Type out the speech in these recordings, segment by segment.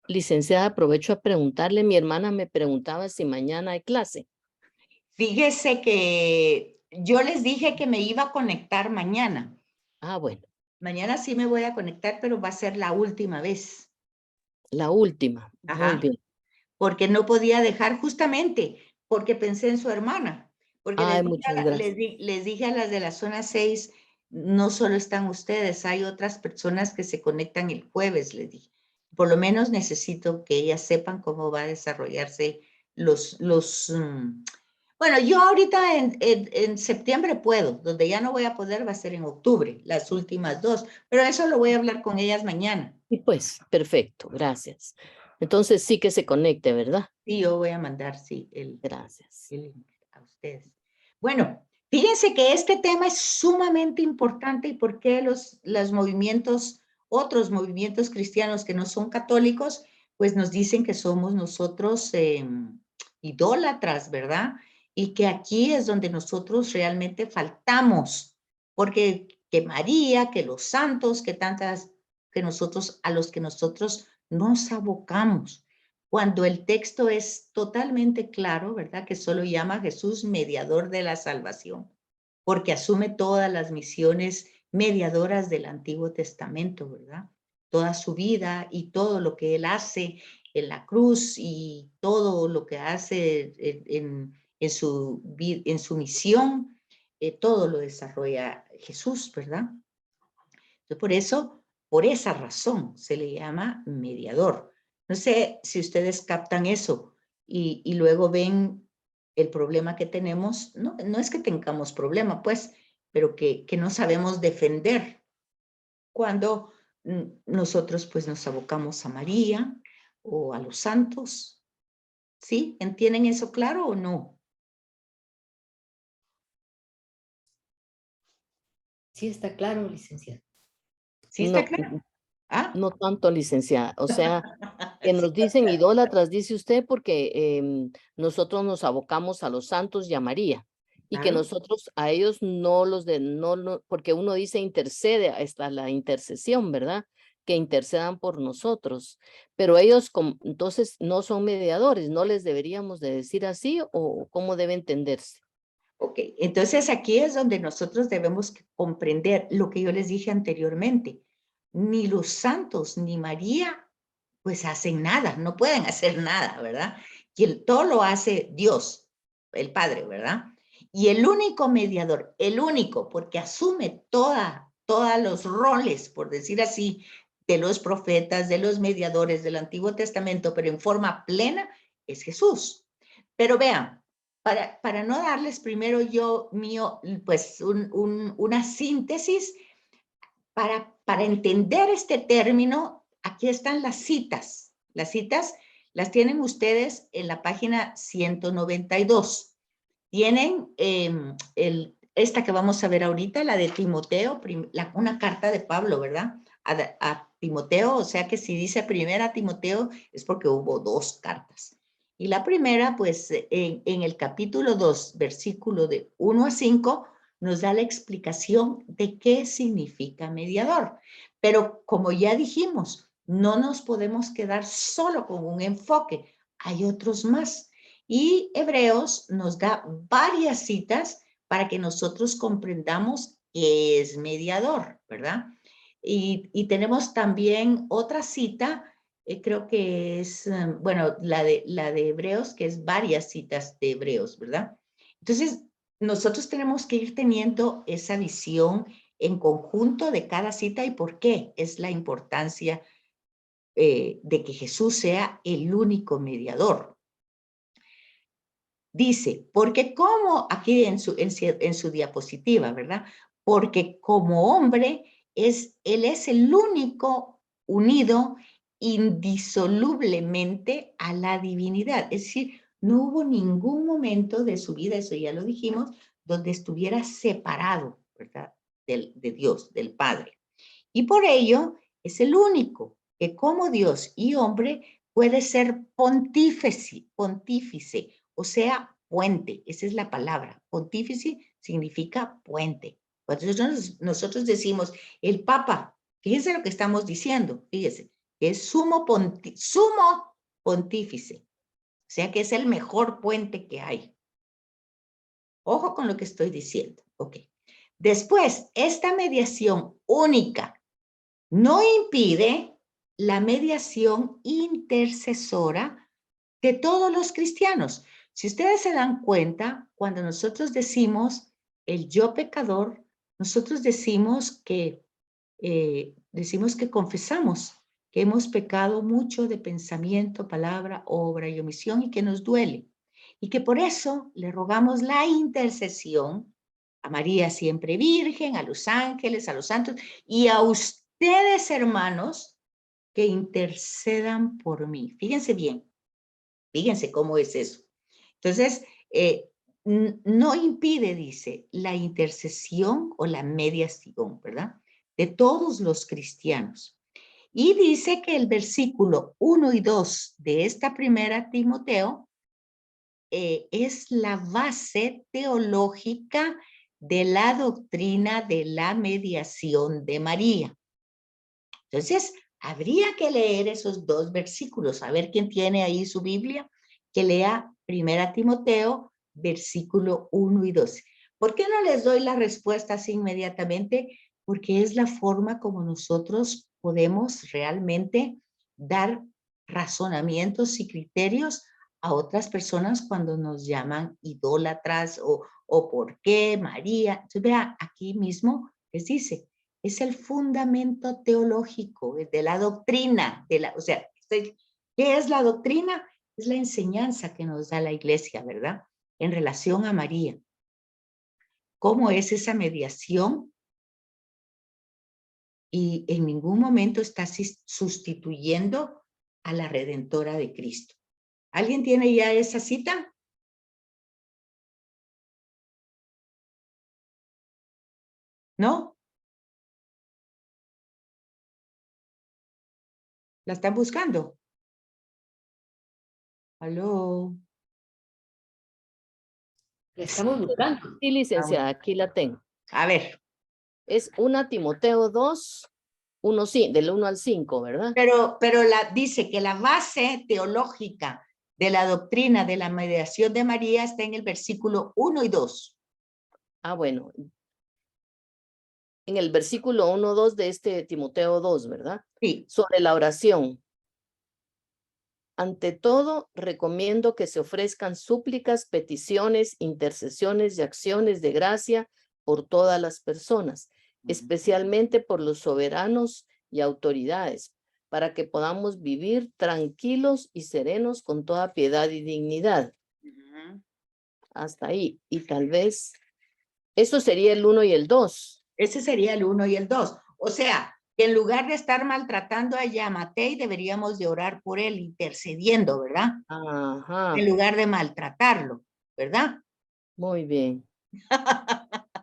Licenciada, aprovecho a preguntarle, mi hermana me preguntaba si mañana hay clase. Fíjese que yo les dije que me iba a conectar mañana. Ah, bueno, Mañana sí me voy a conectar, pero va a ser la última vez. la última. Muy Ajá. bien. Porque no podía dejar justamente, porque pensé en su hermana. Porque Ay, muchas gracias. les dije a las de la zona 6, no solo están ustedes, hay otras personas que se conectan el jueves, les dije. Por lo menos necesito que ellas sepan cómo va a desarrollarse bueno, yo ahorita en septiembre puedo, donde ya no voy a poder va a ser en octubre, las últimas dos, pero eso lo voy a hablar con ellas mañana. Y pues, perfecto, gracias. Entonces sí que se conecte, ¿verdad? Sí, yo voy a mandar, sí, Gracias. el link a ustedes. Bueno, fíjense que este tema es sumamente importante y por qué los movimientos, otros movimientos cristianos que no son católicos, pues nos dicen que somos nosotros idólatras, ¿verdad? Y que aquí es donde nosotros realmente faltamos, porque que María, que los santos, que tantas, que nosotros, a los que nosotros nos abocamos cuando el texto es totalmente claro, ¿verdad? Que solo llama a Jesús mediador de la salvación, porque asume todas las misiones mediadoras del Antiguo Testamento, ¿verdad? Toda su vida y todo lo que él hace en la cruz y todo lo que hace en su misión, todo lo desarrolla Jesús, ¿verdad? Entonces, por esa razón se le llama mediador. No sé si ustedes captan eso y luego ven el problema que tenemos. No, no es que tengamos problema, pues, pero que no sabemos defender cuando nosotros pues nos abocamos a María o a los santos. ¿Sí? ¿Entienden eso claro o no? Sí, está claro, licenciada. ¿Sí está No, claro? ¿Ah? no tanto, licenciada. O sea, que Sí. nos dicen idólatras, dice usted, porque nosotros nos abocamos a los santos y a María. Y que Claro. nosotros a ellos no los de, no, porque uno dice intercede, hasta la intercesión, ¿verdad? Que intercedan por nosotros. Pero ellos entonces no son mediadores, ¿no les deberíamos de decir así o cómo debe entenderse? Ok, entonces aquí es donde nosotros debemos comprender lo que yo les dije anteriormente. Ni los santos ni María pues hacen nada, no pueden hacer nada, ¿verdad? Todo lo hace Dios, el Padre, ¿verdad? Y el único mediador, el único, porque asume todos los roles, por decir así, de los profetas, de los mediadores del Antiguo Testamento, pero en forma plena, es Jesús. Pero vean, para no darles primero pues una síntesis, para entender este término, aquí están las citas. Las citas las tienen ustedes en la página 192. Tienen esta que vamos a ver ahorita, la de Timoteo, una carta de Pablo, ¿verdad? A Timoteo, o sea que si dice primera Timoteo es porque hubo dos cartas. Y la primera, pues en el capítulo 2, versículo de 1 a 5, nos da la explicación de qué significa mediador. Pero como ya dijimos, no nos podemos quedar solo con un enfoque, hay otros más. Y Hebreos nos da varias citas para que nosotros comprendamos qué es mediador, ¿verdad? Y tenemos también otra cita, creo que es, bueno, la de Hebreos, que es varias citas de Hebreos, ¿verdad? Entonces, nosotros tenemos que ir teniendo esa visión en conjunto de cada cita y por qué es la importancia de que Jesús sea el único mediador. Dice, porque como, aquí en su diapositiva, ¿verdad? Porque como hombre, él es el único unido indisolublemente a la divinidad. Es decir, no hubo ningún momento de su vida, eso ya lo dijimos, donde estuviera separado, ¿verdad? De Dios, del Padre. Y por ello es el único que como Dios y hombre puede ser pontífice, o sea, puente. Esa es la palabra. Pontífice significa puente. Cuando nosotros decimos el Papa, fíjense lo que estamos diciendo, fíjense, es sumo pontífice. O sea que es el mejor puente que hay. Ojo con lo que estoy diciendo. Ok. Después, esta mediación única no impide la mediación intercesora de todos los cristianos. Si ustedes se dan cuenta, cuando nosotros decimos el yo pecador, nosotros decimos que confesamos que hemos pecado mucho de pensamiento, palabra, obra y omisión y que nos duele. Y que por eso le rogamos la intercesión a María siempre Virgen, a los ángeles, a los santos y a ustedes, hermanos, que intercedan por mí. Fíjense bien, fíjense cómo es eso. Entonces, no impide, dice, la intercesión o la mediación, ¿verdad? De todos los cristianos. Y dice que el versículo 1 y 2 de esta primera Timoteo es la base teológica de la doctrina de la mediación de María. Entonces, habría que leer esos dos versículos. A ver quién tiene ahí su Biblia, que lea 1 Timoteo, versículo 1 y 2. ¿Por qué no les doy la respuesta así inmediatamente? Porque es la forma como nosotros podemos realmente dar razonamientos y criterios a otras personas cuando nos llaman idólatras o por qué María. Entonces, vea, aquí mismo les dice, es el fundamento teológico de la doctrina. O sea, ¿qué es la doctrina? Es la enseñanza que nos da la iglesia, ¿verdad? En relación a María. ¿Cómo es esa mediación? Y en ningún momento está sustituyendo a la Redentora de Cristo. ¿Alguien tiene ya esa cita? ¿No? ¿La están buscando? ¿Aló? La estamos buscando. Sí, licenciada, aquí la tengo. A ver. Es 1 Timoteo 2, 1, del 1 al 5, ¿verdad? Pero dice que la base teológica de la doctrina de la mediación de María está en el versículo 1 y 2. Ah, bueno. En el versículo 1, 2 de este Timoteo 2, ¿verdad? Sí. Sobre la oración. Ante todo, recomiendo que se ofrezcan súplicas, peticiones, intercesiones y acciones de gracia por todas las personas, especialmente por los soberanos y autoridades, para que podamos vivir tranquilos y serenos con toda piedad y dignidad. Hasta ahí. Y tal vez, eso sería el 1 y el 2. Ese sería el 1 y el 2. O sea, que en lugar de estar maltratando a Yamatei, deberíamos de orar por él, intercediendo, ¿verdad? Ajá. En lugar de maltratarlo, ¿verdad? Muy bien.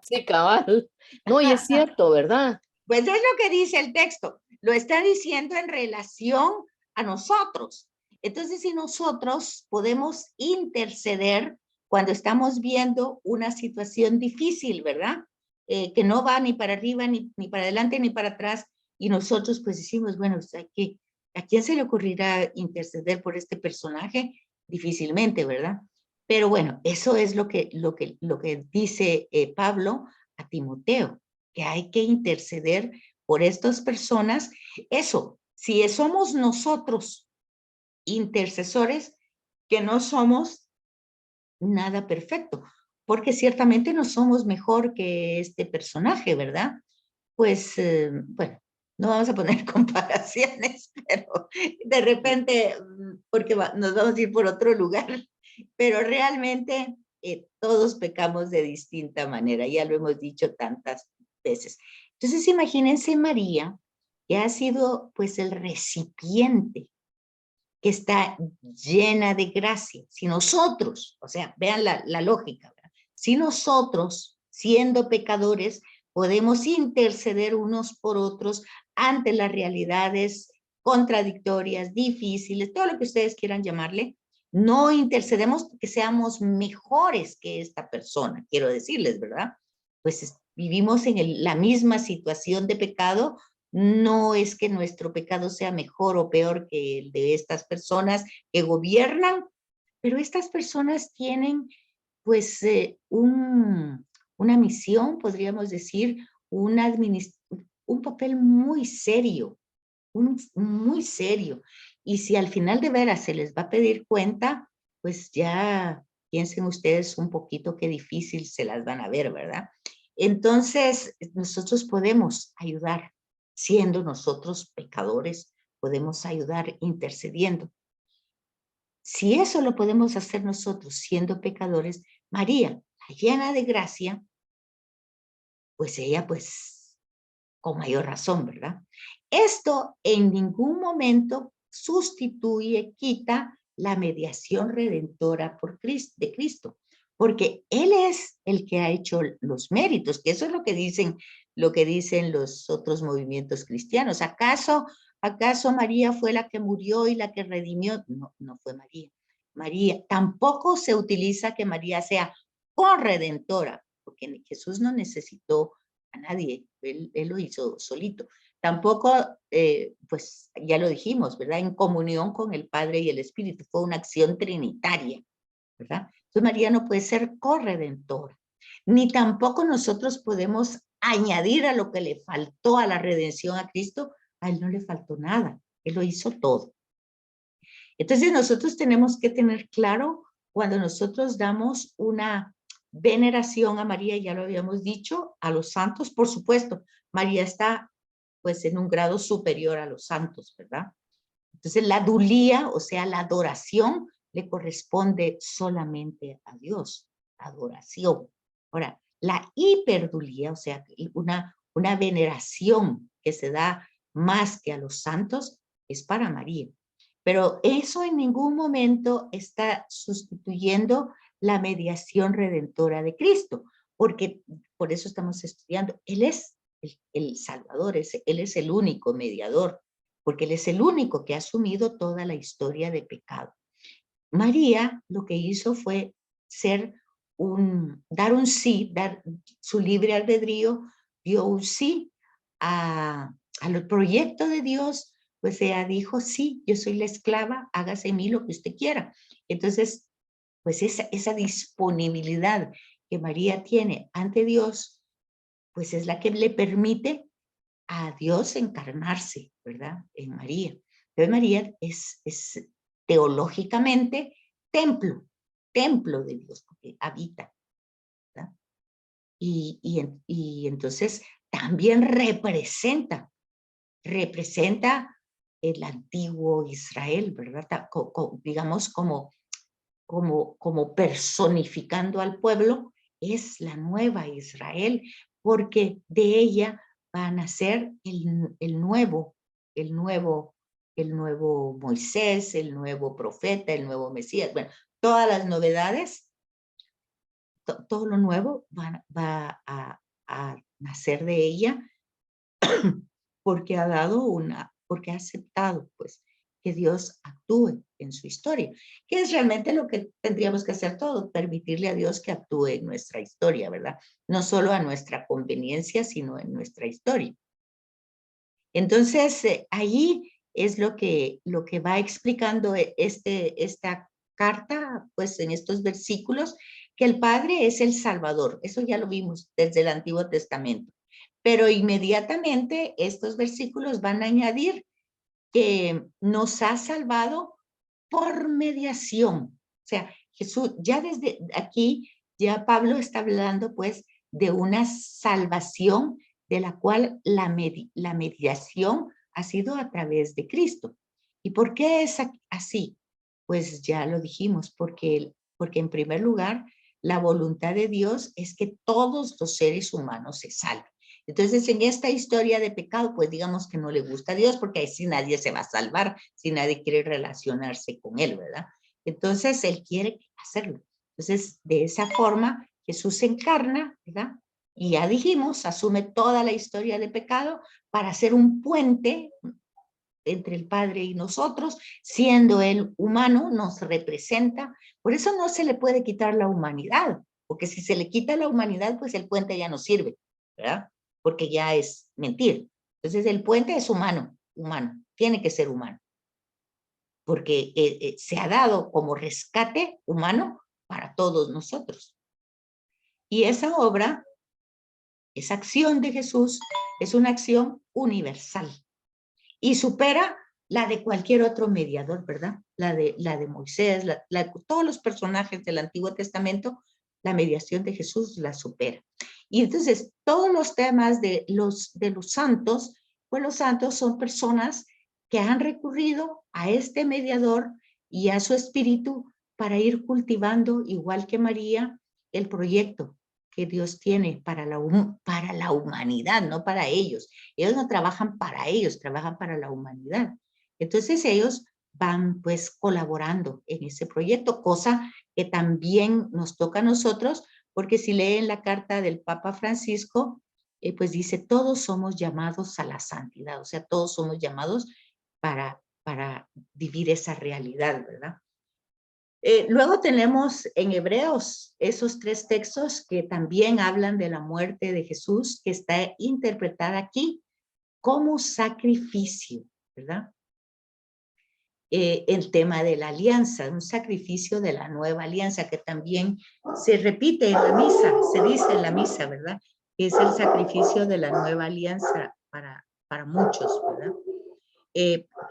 Sí, cabal. No, y es cierto, ¿verdad? Pues es lo que dice el texto. Lo está diciendo en relación a nosotros. Entonces, si nosotros podemos interceder cuando estamos viendo una situación difícil, ¿verdad? Que no va ni para arriba, ni para adelante, ni para atrás, y nosotros pues decimos, bueno, ¿a quién se le ocurrirá interceder por este personaje? Difícilmente, ¿verdad? Pero bueno, eso es lo que dice Pablo a Timoteo, que hay que interceder por estas personas. Eso, si somos nosotros intercesores, que no somos nada perfecto, porque ciertamente no somos mejor que este personaje, ¿verdad? Pues, bueno, no vamos a poner comparaciones, pero de repente, porque nos vamos a ir por otro lugar, pero realmente todos pecamos de distinta manera, ya lo hemos dicho tantas veces. Entonces, imagínense María, que ha sido pues el recipiente que está llena de gracia. Si nosotros, o sea, vean la lógica, ¿verdad? Si nosotros, siendo pecadores, podemos interceder unos por otros ante las realidades contradictorias, difíciles, todo lo que ustedes quieran llamarle, no intercedemos porque seamos mejores que esta persona, quiero decirles, ¿verdad? Pues vivimos en la misma situación de pecado, No es que nuestro pecado sea mejor o peor que el de estas personas que gobiernan, pero estas personas tienen pues una misión, podríamos decir, un papel muy serio, muy serio. Y si al final de veras se les va a pedir cuenta, pues ya piensen ustedes un poquito qué difícil se las van a ver, ¿verdad? Entonces, nosotros podemos ayudar, siendo nosotros pecadores, podemos ayudar intercediendo. Si eso lo podemos hacer nosotros siendo pecadores, María, la llena de gracia, pues ella pues con mayor razón, ¿verdad? Esto en ningún momento sustituye, quita la mediación redentora de Cristo, porque Él es el que ha hecho los méritos, que eso es lo que dicen los otros movimientos cristianos. ¿Acaso María fue la que murió y la que redimió? No, no fue María. María, tampoco se utiliza que María sea corredentora, porque Jesús no necesitó a nadie, él lo hizo solito. Tampoco, pues ya lo dijimos, ¿verdad? En comunión con el Padre y el Espíritu, fue una acción trinitaria, ¿verdad? Entonces María no puede ser corredentora, ni tampoco nosotros podemos añadir a lo que le faltó a la redención a Cristo. A él no le faltó nada, él lo hizo todo. Entonces nosotros tenemos que tener claro cuando nosotros damos una veneración a María, ya lo habíamos dicho, a los santos, por supuesto, María está pues en un grado superior a los santos, ¿verdad? Entonces la dulía, o sea, la adoración, le corresponde solamente a Dios, la adoración. Ahora, la hiperdulía, o sea, una veneración que se da más que a los santos, es para María. Pero eso en ningún momento está sustituyendo la mediación redentora de Cristo, porque por eso estamos estudiando. Él es el Salvador, Él es el único mediador, porque Él es el único que ha asumido toda la historia de pecado. María lo que hizo fue dar un sí, dar su libre albedrío, dio un sí al proyecto de Dios, pues ella dijo, sí, yo soy la esclava, hágase en mí lo que usted quiera. Entonces, pues esa disponibilidad que María tiene ante Dios, pues es la que le permite a Dios encarnarse, ¿verdad? En María. Entonces María es teológicamente templo de Dios, porque habita, ¿verdad? Y entonces también representa el antiguo Israel, ¿verdad? Digamos como personificando al pueblo, es la nueva Israel, porque de ella va a nacer el nuevo Moisés, el nuevo profeta, el nuevo Mesías. Bueno, todas las novedades, todo lo nuevo va a nacer de ella porque porque ha aceptado, pues, que Dios actúe en su historia, que es realmente lo que tendríamos que hacer todos, permitirle a Dios que actúe en nuestra historia, ¿verdad? No solo a nuestra conveniencia, sino en nuestra historia. Entonces, ahí es lo que va explicando esta carta, pues en estos versículos, que el Padre es el Salvador. Eso ya lo vimos desde el Antiguo Testamento. Pero inmediatamente estos versículos van a añadir que nos ha salvado por mediación. O sea, Jesús, ya desde aquí, ya Pablo está hablando pues de una salvación de la cual la mediación ha sido a través de Cristo. ¿Y por qué es así? Pues ya lo dijimos, porque en primer lugar, la voluntad de Dios es que todos los seres humanos se salven. Entonces, en esta historia de pecado, pues digamos que no le gusta a Dios, porque ahí sí nadie se va a salvar, si nadie quiere relacionarse con Él, ¿verdad? Entonces, Él quiere hacerlo. Entonces, de esa forma, Jesús se encarna, ¿verdad? Y ya dijimos, asume toda la historia de pecado para hacer un puente entre el Padre y nosotros, siendo Él humano, nos representa. Por eso no se le puede quitar la humanidad, porque si se le quita la humanidad, pues el puente ya no sirve, ¿verdad? Porque ya es mentir. Entonces el puente es humano, tiene que ser humano, porque se ha dado como rescate humano para todos nosotros. Y esa obra, esa acción de Jesús, es una acción universal y supera la de cualquier otro mediador, ¿verdad? La de Moisés, todos los personajes del Antiguo Testamento, la mediación de Jesús la supera. Y entonces todos los temas de los santos, pues los santos son personas que han recurrido a este mediador y a su espíritu para ir cultivando, igual que María, el proyecto que Dios tiene para la humanidad, no para ellos. Ellos no trabajan para ellos, trabajan para la humanidad. Entonces ellos van pues colaborando en ese proyecto, cosa que también nos toca a nosotros, porque si leen la carta del Papa Francisco, pues dice, todos somos llamados a la santidad, o sea, todos somos llamados para vivir esa realidad, ¿verdad? Luego tenemos en Hebreos esos 3 textos que también hablan de la muerte de Jesús, que está interpretada aquí como sacrificio, ¿verdad? El tema de la alianza, un sacrificio de la nueva alianza, que también se repite en la misa, se dice en la misa, ¿verdad? Que es el sacrificio de la nueva alianza para muchos, ¿verdad?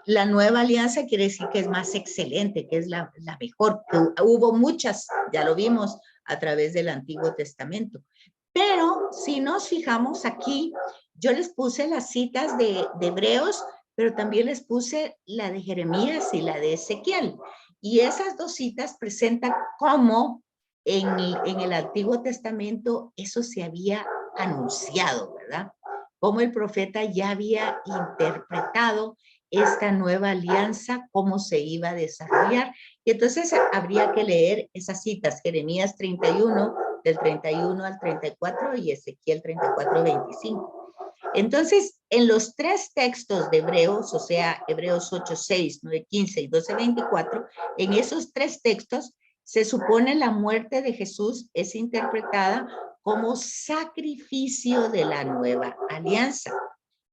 La nueva alianza quiere decir que es más excelente, que es la mejor. Hubo muchas, ya lo vimos a través del Antiguo Testamento. Pero si nos fijamos aquí, yo les puse las citas de Hebreos, pero también les puse la de Jeremías y la de Ezequiel. Y esas 2 citas presentan cómo en el Antiguo Testamento eso se había anunciado, ¿verdad? Cómo el profeta ya había interpretado esta nueva alianza, cómo se iba a desarrollar. Y entonces habría que leer esas citas, Jeremías 31, del 31 al 34 y Ezequiel 34, 25. Entonces, en los 3 textos de Hebreos, o sea, Hebreos 8, 6, 9, 15 y 12, 24, en esos 3 textos se supone la muerte de Jesús es interpretada como sacrificio de la nueva alianza.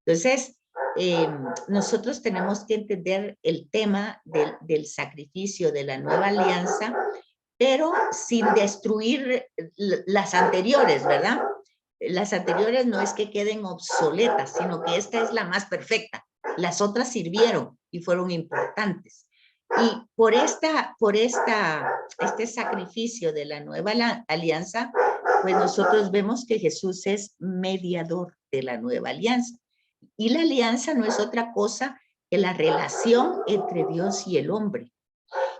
Entonces, nosotros tenemos que entender el tema del sacrificio de la nueva alianza, pero sin destruir las anteriores, ¿verdad? Las anteriores no es que queden obsoletas, sino que esta es la más perfecta. Las otras sirvieron y fueron importantes. Y por este sacrificio de la nueva alianza, pues nosotros vemos que Jesús es mediador de la nueva alianza. Y la alianza no es otra cosa que la relación entre Dios y el hombre.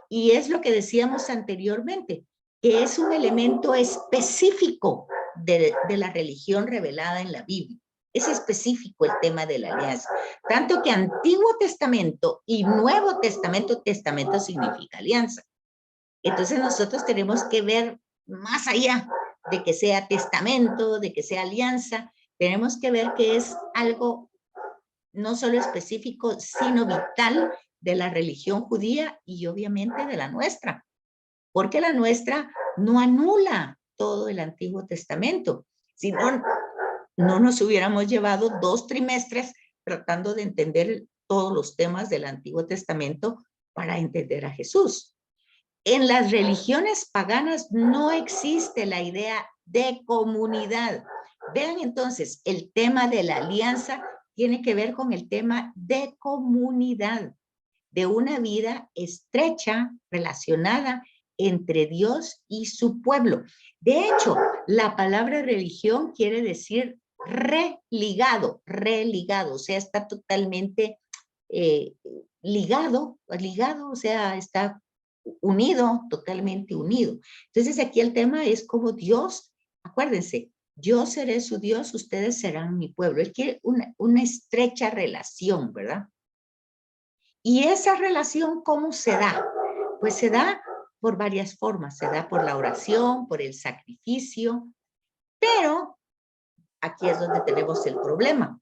Y es lo que decíamos anteriormente, que es un elemento específico de la religión revelada en la Biblia. Es específico el tema de la alianza. Tanto que Antiguo Testamento y Nuevo Testamento, testamento significa alianza. Entonces nosotros tenemos que ver más allá de que sea testamento, de que sea alianza. Tenemos que ver que es algo no solo específico, sino vital de la religión judía y obviamente de la nuestra, porque la nuestra no anula todo el Antiguo Testamento, si no, no nos hubiéramos llevado 2 trimestres tratando de entender todos los temas del Antiguo Testamento para entender a Jesús. En las religiones paganas no existe la idea de comunidad. Vean entonces, el tema de la alianza tiene que ver con el tema de comunidad, de una vida estrecha, relacionada entre Dios y su pueblo. De hecho, la palabra religión quiere decir religado, o sea, está totalmente ligado, o sea, está unido, totalmente unido. Entonces aquí el tema es como Dios, acuérdense, yo seré su Dios, ustedes serán mi pueblo. Él quiere una estrecha relación, ¿verdad? Y esa relación, ¿cómo se da? Pues se da por varias formas. Se da por la oración, por el sacrificio, pero aquí es donde tenemos el problema.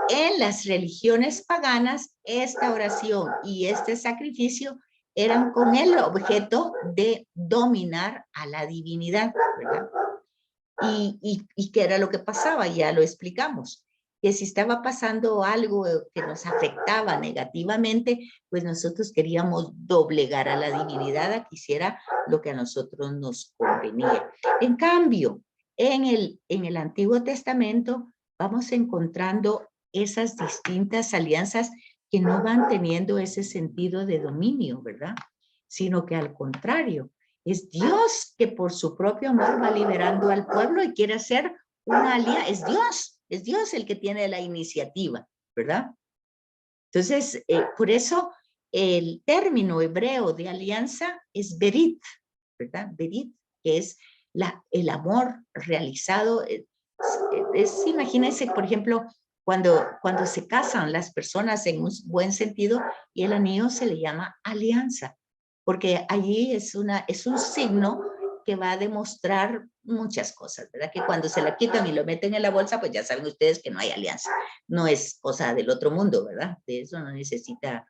En las religiones paganas, esta oración y este sacrificio eran con el objeto de dominar a la divinidad, ¿verdad? ¿Y qué era lo que pasaba? Ya lo explicamos. que si estaba pasando algo que nos afectaba negativamente, pues nosotros queríamos doblegar a la divinidad a que hiciera lo que a nosotros nos convenía. En cambio, en el Antiguo Testamento vamos encontrando esas distintas alianzas que no van teniendo ese sentido de dominio, ¿verdad? Sino que al contrario, es Dios que por su propio amor va liberando al pueblo y quiere hacer una alianza. Es Dios el que tiene la iniciativa, ¿verdad? Entonces, por eso el término hebreo de alianza es berit, ¿verdad? Berit, que es el amor realizado. Imagínense, por ejemplo, cuando se casan las personas en un buen sentido y el anillo se le llama alianza, porque allí es un signo que va a demostrar muchas cosas, ¿verdad? Que cuando se la quitan y lo meten en la bolsa, pues ya saben ustedes que no hay alianza. No es cosa del otro mundo, ¿verdad? De eso no necesita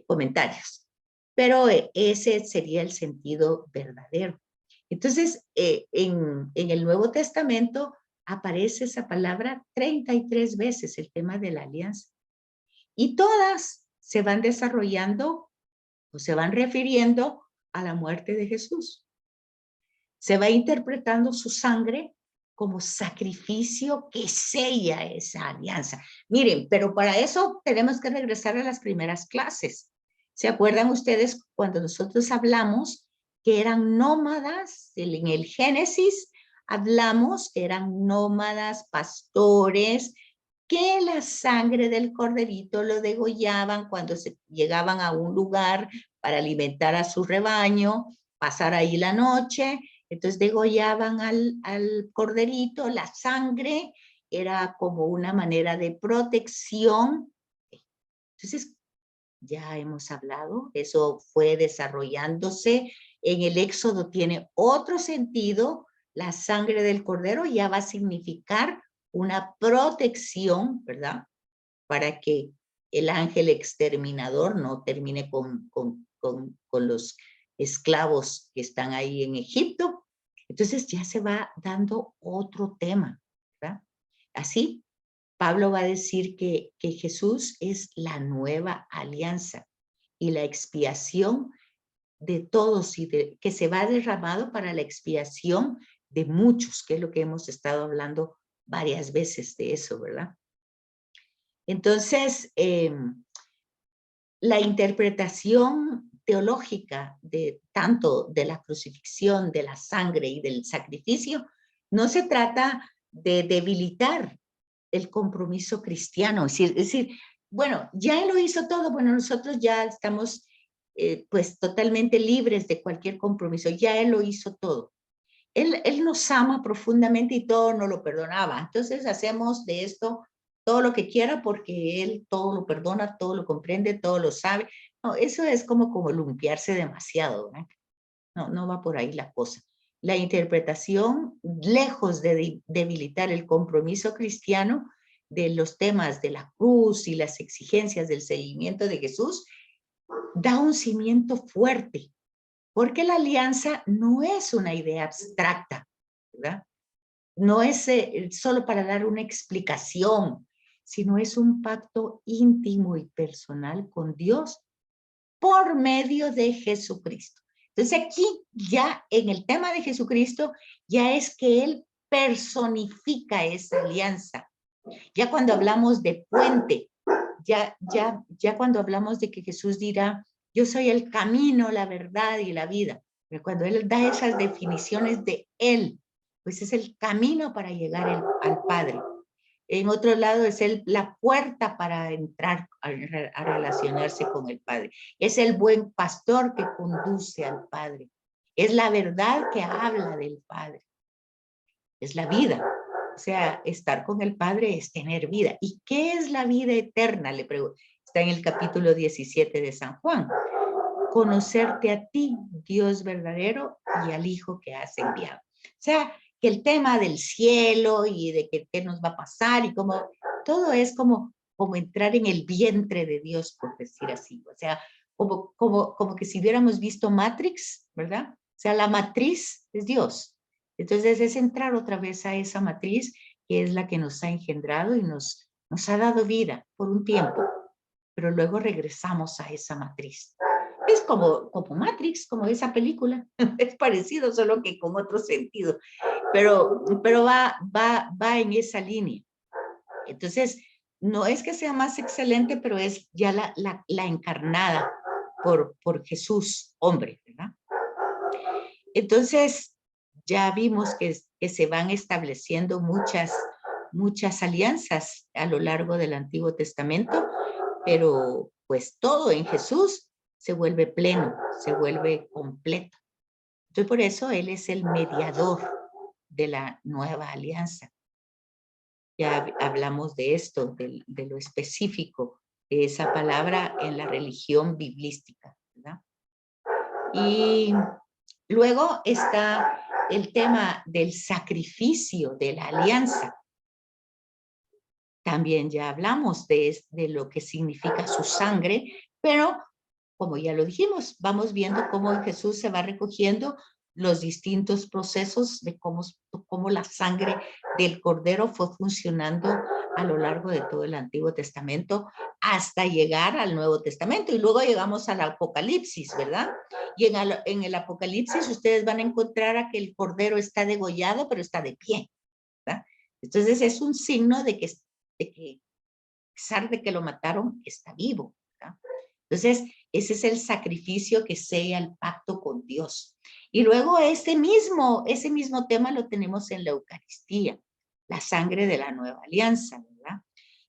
comentarios. Pero ese sería el sentido verdadero. Entonces, en el Nuevo Testamento aparece esa palabra 33 veces, el tema de la alianza. Y todas se van desarrollando o se van refiriendo a la muerte de Jesús. Se va interpretando su sangre como sacrificio que sella esa alianza. Miren, pero para eso tenemos que regresar a las primeras clases. ¿Se acuerdan ustedes cuando nosotros hablamos que eran nómadas? En el Génesis hablamos que eran nómadas, pastores, que la sangre del corderito lo degollaban cuando se llegaban a un lugar para alimentar a su rebaño, pasar ahí la noche. Entonces degollaban al corderito, la sangre era como una manera de protección. Entonces, ya hemos hablado, eso fue desarrollándose. En el Éxodo tiene otro sentido, la sangre del cordero ya va a significar una protección, ¿verdad? Para que el ángel exterminador no termine con los esclavos que están ahí en Egipto. Entonces ya se va dando otro tema, ¿verdad? Así, Pablo va a decir que Jesús es la nueva alianza y la expiación de todos y que se va derramado para la expiación de muchos, que es lo que hemos estado hablando varias veces de eso, ¿verdad? Entonces, la interpretación teológica de tanto de la crucifixión, de la sangre y del sacrificio, no se trata de debilitar el compromiso cristiano. Es decir, bueno, ya Él lo hizo todo, bueno, nosotros ya estamos pues totalmente libres de cualquier compromiso, ya Él lo hizo todo. Él nos ama profundamente y todo nos lo perdonaba. Entonces hacemos de esto todo lo que quiera porque Él todo lo perdona, todo lo comprende, todo lo sabe. No, eso es como lumpiarse demasiado, ¿verdad? No va por ahí la cosa. La interpretación, lejos de debilitar el compromiso cristiano de los temas de la cruz y las exigencias del seguimiento de Jesús, da un cimiento fuerte, porque la alianza no es una idea abstracta, ¿verdad? No es solo para dar una explicación, sino es un pacto íntimo y personal con Dios por medio de Jesucristo. Entonces aquí ya en el tema de Jesucristo, ya es que Él personifica esa alianza. Ya cuando hablamos de puente, ya cuando hablamos de que Jesús dirá, yo soy el camino, la verdad y la vida. Pero cuando Él da esas definiciones de Él, pues es el camino para llegar al Padre. En otro lado es la puerta para entrar a relacionarse con el Padre. Es el buen pastor que conduce al Padre. Es la verdad que habla del Padre. Es la vida. O sea, estar con el Padre es tener vida. ¿Y qué es la vida eterna? Le pregunto. Está en el capítulo 17 de San Juan. Conocerte a ti, Dios verdadero, y al Hijo que has enviado. O sea, que el tema del cielo y de qué nos va a pasar y cómo, todo es como entrar en el vientre de Dios, por decir así. O sea, como que si hubiéramos visto Matrix, ¿verdad? O sea, la matriz es Dios. Entonces es entrar otra vez a esa matriz que es la que nos ha engendrado y nos nos ha dado vida por un tiempo, pero luego regresamos a esa matriz. Es como Matrix, como esa película. Es parecido, solo que con otro sentido. Pero va en esa línea. Entonces, no es que sea más excelente, pero es ya la encarnada por Jesús, hombre, ¿verdad? Entonces, ya vimos que se van estableciendo muchas alianzas a lo largo del Antiguo Testamento, pero pues todo en Jesús se vuelve pleno, se vuelve completo. Entonces, por eso Él es el mediador de la nueva alianza. Ya hablamos de esto, de lo específico de esa palabra en la religión biblística, ¿verdad? Y luego está el tema del sacrificio de la alianza. También ya hablamos de lo que significa su sangre, pero como ya lo dijimos, vamos viendo cómo en Jesús se va recogiendo los distintos procesos de cómo la sangre del Cordero fue funcionando a lo largo de todo el Antiguo Testamento hasta llegar al Nuevo Testamento. Y luego llegamos al Apocalipsis, ¿verdad? Y en el Apocalipsis ustedes van a encontrar a que el Cordero está degollado, pero está de pie, ¿verdad? Entonces es un signo de que a pesar de que lo mataron, está vivo, ¿verdad? Entonces, ese es el sacrificio que sella el pacto con Dios. Y luego ese mismo tema lo tenemos en la Eucaristía, la sangre de la nueva alianza, ¿verdad?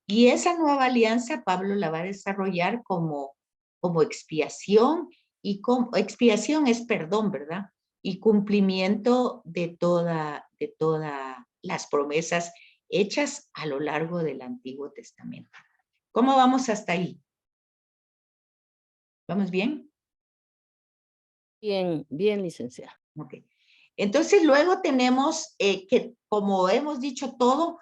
Y esa nueva alianza Pablo la va a desarrollar como expiación, y expiación es perdón, ¿verdad? Y cumplimiento de todas las promesas hechas a lo largo del Antiguo Testamento. ¿Cómo vamos hasta ahí? ¿Vamos bien? Bien, bien, licenciada. Ok. Entonces luego tenemos que, como hemos dicho todo,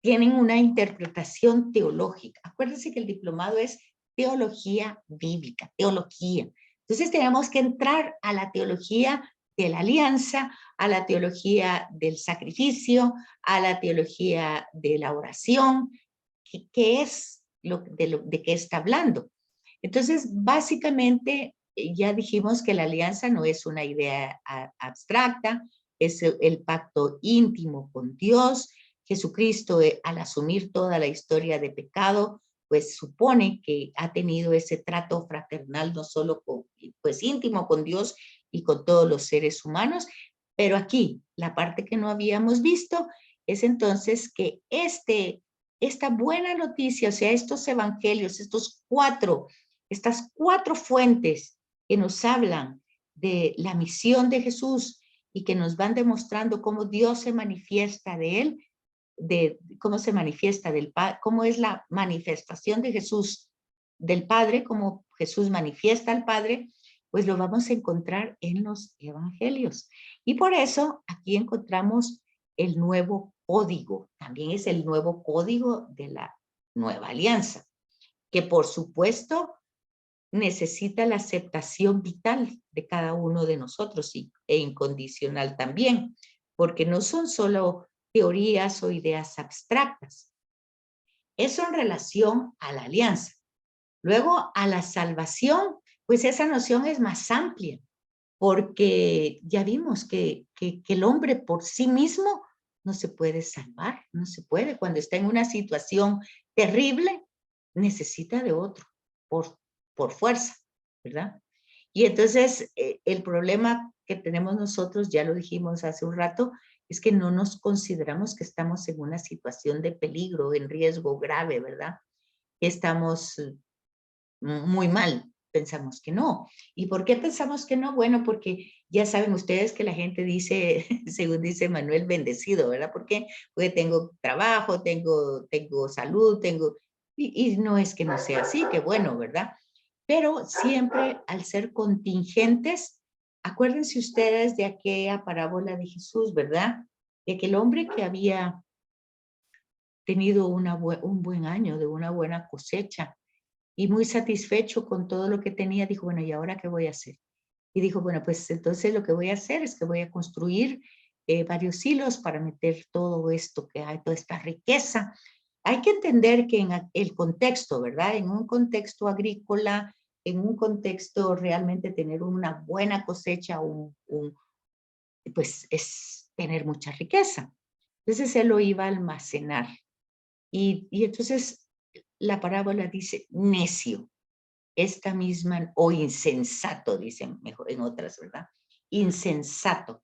tienen una interpretación teológica. Acuérdense que el diplomado es teología bíblica, teología. Entonces tenemos que entrar a la teología de la alianza, a la teología del sacrificio, a la teología de la oración, ¿qué es de qué está hablando? Entonces, básicamente, ya dijimos que la alianza no es una idea abstracta, es el pacto íntimo con Dios. Jesucristo, al asumir toda la historia de pecado, pues supone que ha tenido ese trato fraternal, no solo pues íntimo con Dios y con todos los seres humanos, pero aquí, la parte que no habíamos visto es entonces que esta buena noticia, o sea, estos evangelios, estas cuatro fuentes que nos hablan de la misión de Jesús y que nos van demostrando cómo Dios se manifiesta de él, cómo se manifiesta del Padre, cómo es la manifestación de Jesús del Padre, cómo Jesús manifiesta al Padre, pues lo vamos a encontrar en los evangelios. Y por eso aquí encontramos el nuevo código, también es el nuevo código de la nueva alianza, que por supuesto necesita la aceptación vital de cada uno de nosotros e incondicional también, porque no son solo teorías o ideas abstractas. Eso en relación a la alianza. Luego, a la salvación, pues esa noción es más amplia, porque ya vimos que el hombre por sí mismo no se puede salvar, no se puede. Cuando está en una situación terrible, necesita de otro, por fuerza, ¿verdad? Y entonces el problema que tenemos nosotros, ya lo dijimos hace un rato, es que no nos consideramos que estamos en una situación de peligro, en riesgo grave, ¿verdad? Estamos muy mal, pensamos que no. ¿Y por qué pensamos que no? Bueno, porque ya saben ustedes que la gente dice, según dice Manuel, bendecido, ¿verdad? ¿Por qué? Porque tengo trabajo, tengo salud, y no es que no sea así, que bueno, ¿verdad? Pero siempre al ser contingentes, acuérdense ustedes de aquella parábola de Jesús, ¿verdad? De que el hombre que había tenido un buen año, de una buena cosecha, y muy satisfecho con todo lo que tenía, dijo, bueno, ¿y ahora qué voy a hacer? Y dijo, bueno, pues entonces lo que voy a hacer es que voy a construir varios hilos para meter todo esto que hay, toda esta riqueza. hay que entender que en el contexto, ¿verdad? En un contexto agrícola, en un contexto realmente tener una buena cosecha, pues es tener mucha riqueza. Entonces él lo iba a almacenar. Y entonces la parábola dice necio, esta misma, o insensato, dicen mejor en otras, ¿verdad? Insensato.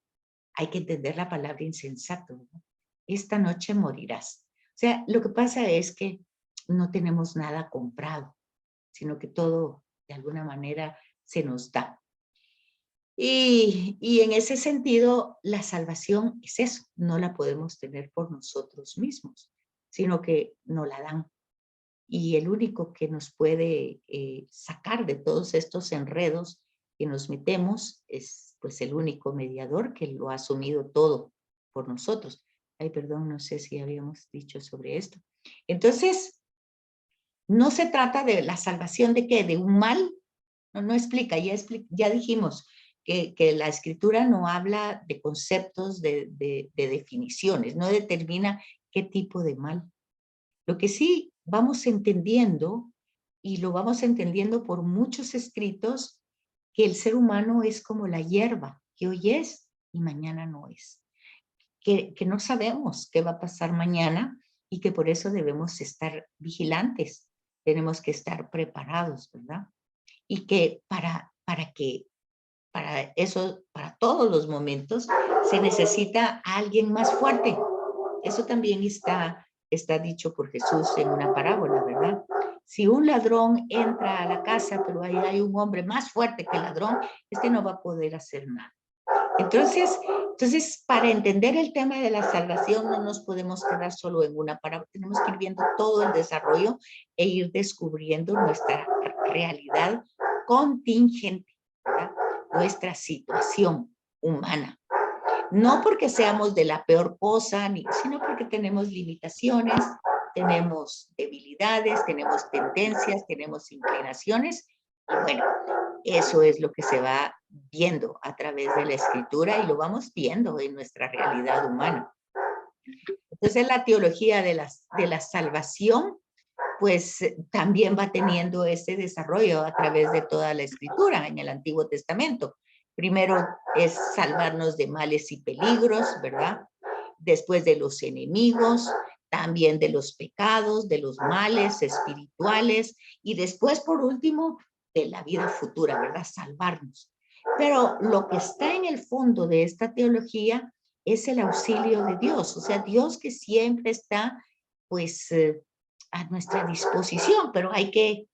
Hay que entender la palabra insensato, ¿verdad? Esta noche morirás. O sea, lo que pasa es que no tenemos nada comprado, sino que todo de alguna manera se nos da. Y en ese sentido, la salvación es eso, no la podemos tener por nosotros mismos, sino que nos la dan. Y el único que nos puede sacar de todos estos enredos que nos metemos es pues el único mediador que lo ha asumido todo por nosotros. Ay, perdón, no sé si habíamos dicho sobre esto. Entonces, no se trata de la salvación de qué, de un mal. No explica, ya dijimos que la escritura no habla de conceptos, de definiciones, no determina qué tipo de mal. Lo que sí vamos entendiendo, y lo vamos entendiendo por muchos escritos, que el ser humano es como la hierba, que hoy es y mañana no es. Que no sabemos qué va a pasar mañana y que por eso debemos estar vigilantes, tenemos que estar preparados, ¿verdad? Y que para eso, para todos los momentos, se necesita a alguien más fuerte. Eso también está dicho por Jesús en una parábola, ¿verdad? Si un ladrón entra a la casa, pero ahí hay un hombre más fuerte que el ladrón, este no va a poder hacer nada. Entonces, para entender el tema de la salvación, no nos podemos quedar solo en una parábola, tenemos que ir viendo todo el desarrollo e ir descubriendo nuestra realidad contingente, ¿verdad? Nuestra situación humana. No porque seamos de la peor cosa, sino porque tenemos limitaciones, tenemos debilidades, tenemos tendencias, tenemos inclinaciones. Y bueno, eso es lo que se va viendo a través de la escritura y lo vamos viendo en nuestra realidad humana. Entonces la teología de la salvación, pues también va teniendo ese desarrollo a través de toda la escritura en el Antiguo Testamento. Primero es salvarnos de males y peligros, ¿verdad? Después de los enemigos, también de los pecados, de los males espirituales y después, por último, de la vida futura, ¿verdad? Salvarnos. Pero lo que está en el fondo de esta teología es el auxilio de Dios, o sea, Dios que siempre está, pues, a nuestra disposición, pero hay que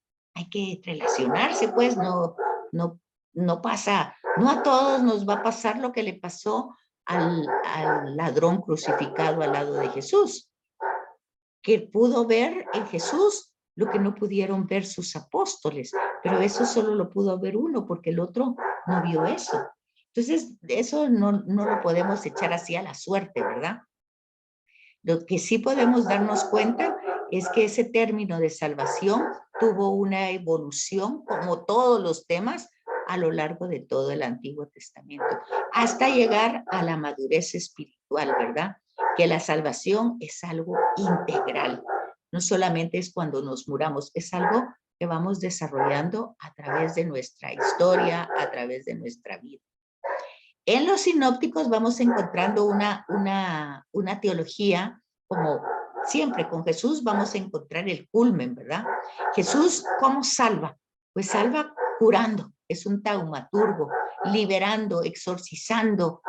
relacionarse, pues, no pasa, no a todos nos va a pasar lo que le pasó al ladrón crucificado al lado de Jesús, que pudo ver en Jesús lo que no pudieron ver sus apóstoles, pero eso solo lo pudo ver uno porque el otro no vio eso. Entonces, eso no lo podemos echar así a la suerte, ¿verdad? Lo que sí podemos darnos cuenta es que ese término de salvación tuvo una evolución, como todos los temas, a lo largo de todo el Antiguo Testamento, hasta llegar a la madurez espiritual, ¿verdad? Que la salvación es algo integral. No solamente es cuando nos muramos, es algo que vamos desarrollando a través de nuestra historia, a través de nuestra vida. En los sinópticos vamos encontrando una teología, como siempre con Jesús vamos a encontrar el culmen, ¿verdad? Jesús, ¿cómo salva? Pues salva curando, es un taumaturgo, liberando, exorcizando,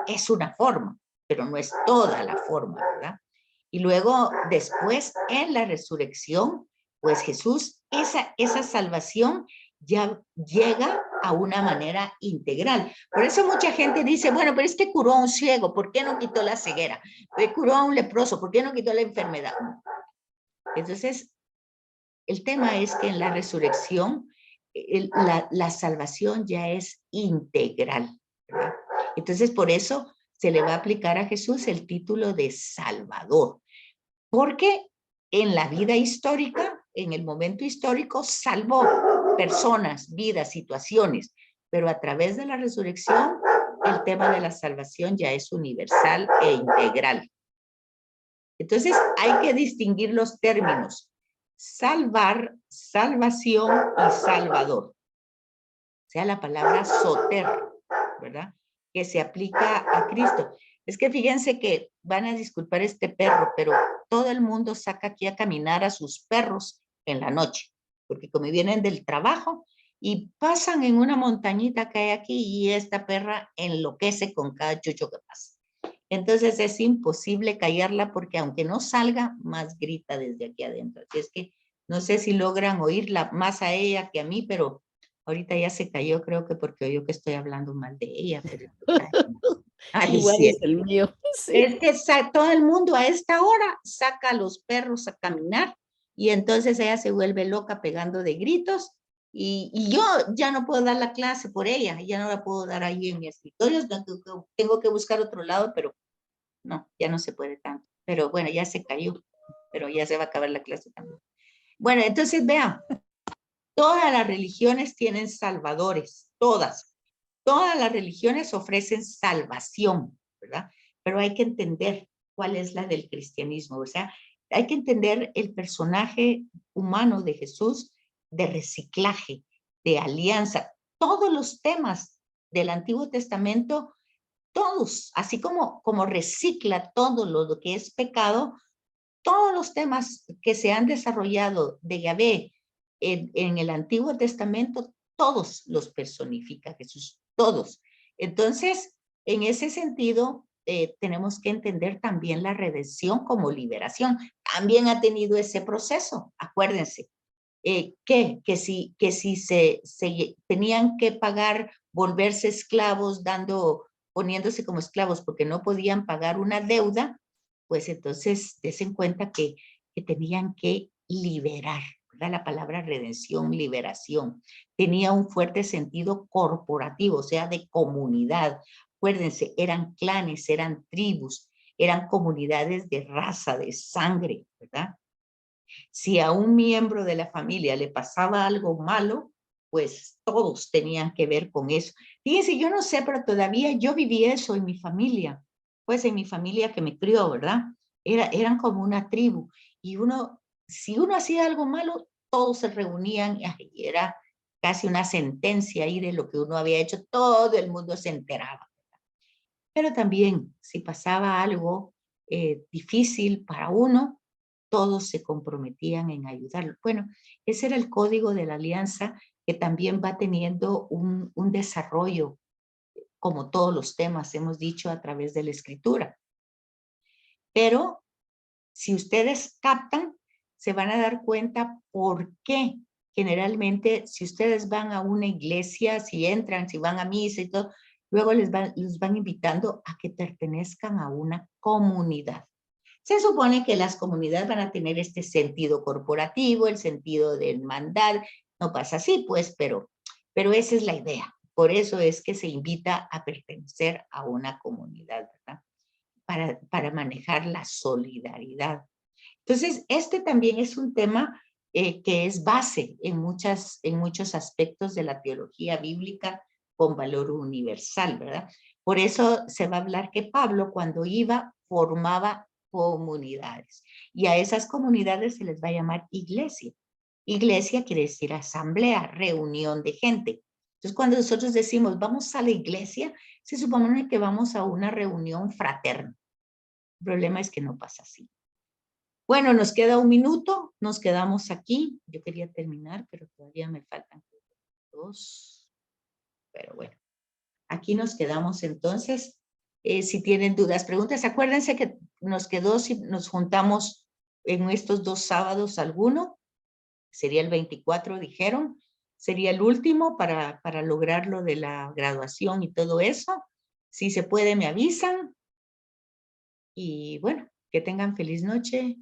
es una forma, pero no es toda la forma, ¿verdad? Y luego, después, en la resurrección, pues Jesús, esa salvación ya llega a una manera integral. Por eso mucha gente dice, bueno, pero es que curó a un ciego, ¿por qué no quitó la ceguera? Curó a un leproso, ¿por qué no quitó la enfermedad? Entonces, el tema es que en la resurrección, la salvación ya es integral, ¿verdad? Entonces, por eso se le va a aplicar a Jesús el título de Salvador, porque en la vida histórica, en el momento histórico, salvó personas, vidas, situaciones, pero a través de la resurrección, el tema de la salvación ya es universal e integral. Entonces hay que distinguir los términos. Salvar, salvación y salvador. O sea, la palabra soter, ¿verdad? Que se aplica a Cristo. Es que fíjense que van a disculpar este perro, pero todo el mundo saca aquí a caminar a sus perros en la noche, porque como vienen del trabajo y pasan en una montañita que hay aquí y esta perra enloquece con cada chucho que pasa. Entonces es imposible callarla porque aunque no salga, más grita desde aquí adentro. Así es que no sé si logran oírla más a ella que a mí, pero ahorita ya se cayó, creo que porque oyó que estoy hablando mal de ella. Pero ay, Igual sí. es el mío. Sí. Es que todo el mundo a esta hora saca a los perros a caminar y entonces ella se vuelve loca pegando de gritos y yo ya no puedo dar la clase por ella, ya no la puedo dar ahí en mi escritorio, tengo que buscar otro lado, pero no, ya no se puede tanto. Pero bueno, ya se cayó, pero ya se va a acabar la clase también. Bueno, entonces vean, todas las religiones tienen salvadores, todas. Todas las religiones ofrecen salvación, ¿verdad? Pero hay que entender cuál es la del cristianismo, o sea, hay que entender el personaje humano de Jesús, de reciclaje, de alianza, todos los temas del Antiguo Testamento, todos, así como recicla todo lo que es pecado, todos los temas que se han desarrollado de Yahvé en el Antiguo Testamento, todos los personifica Jesús, todos. Entonces, en ese sentido, tenemos que entender también la redención como liberación. También ha tenido ese proceso, acuérdense. Que si se tenían que pagar, volverse esclavos, poniéndose como esclavos porque no podían pagar una deuda, pues entonces des cuenta que tenían que liberar, ¿verdad? La palabra redención, liberación, tenía un fuerte sentido corporativo, o sea, de comunidad. Acuérdense, eran clanes, eran tribus, eran comunidades de raza, de sangre, ¿verdad? Si a un miembro de la familia le pasaba algo malo, pues todos tenían que ver con eso. Fíjense, yo no sé, pero todavía yo viví eso en mi familia, pues en mi familia que me crió, ¿verdad? Eran como una tribu y si uno hacía algo malo, todos se reunían y era casi una sentencia ahí de lo que uno había hecho, todo el mundo se enteraba. Pero también si pasaba algo difícil para uno, todos se comprometían en ayudarlo. Bueno, ese era el código de la alianza que también va teniendo un desarrollo, como todos los temas hemos dicho a través de la escritura. Pero si ustedes captan, se van a dar cuenta por qué generalmente si ustedes van a una iglesia, si entran, si van a misa y todo, luego los van invitando a que pertenezcan a una comunidad. Se supone que las comunidades van a tener este sentido corporativo, el sentido de hermandad. No pasa así, pues, pero esa es la idea. Por eso es que se invita a pertenecer a una comunidad, ¿verdad? Para manejar la solidaridad. Entonces, este también es un tema que es base en muchos aspectos de la teología bíblica con valor universal, ¿verdad? Por eso se va a hablar que Pablo, cuando iba, formaba comunidades. Y a esas comunidades se les va a llamar iglesia. Iglesia quiere decir asamblea, reunión de gente. Entonces, cuando nosotros decimos vamos a la iglesia, se supone que vamos a una reunión fraterna. El problema es que no pasa así. Bueno, nos queda un minuto, nos quedamos aquí. Yo quería terminar, pero todavía me faltan 2. Pero bueno, aquí nos quedamos entonces. Si tienen dudas, preguntas, acuérdense que nos quedó, si nos juntamos en estos 2 sábados alguno, sería el 24, dijeron, sería el último para lograr lo de la graduación y todo eso. Si se puede, me avisan. Y bueno, que tengan feliz noche.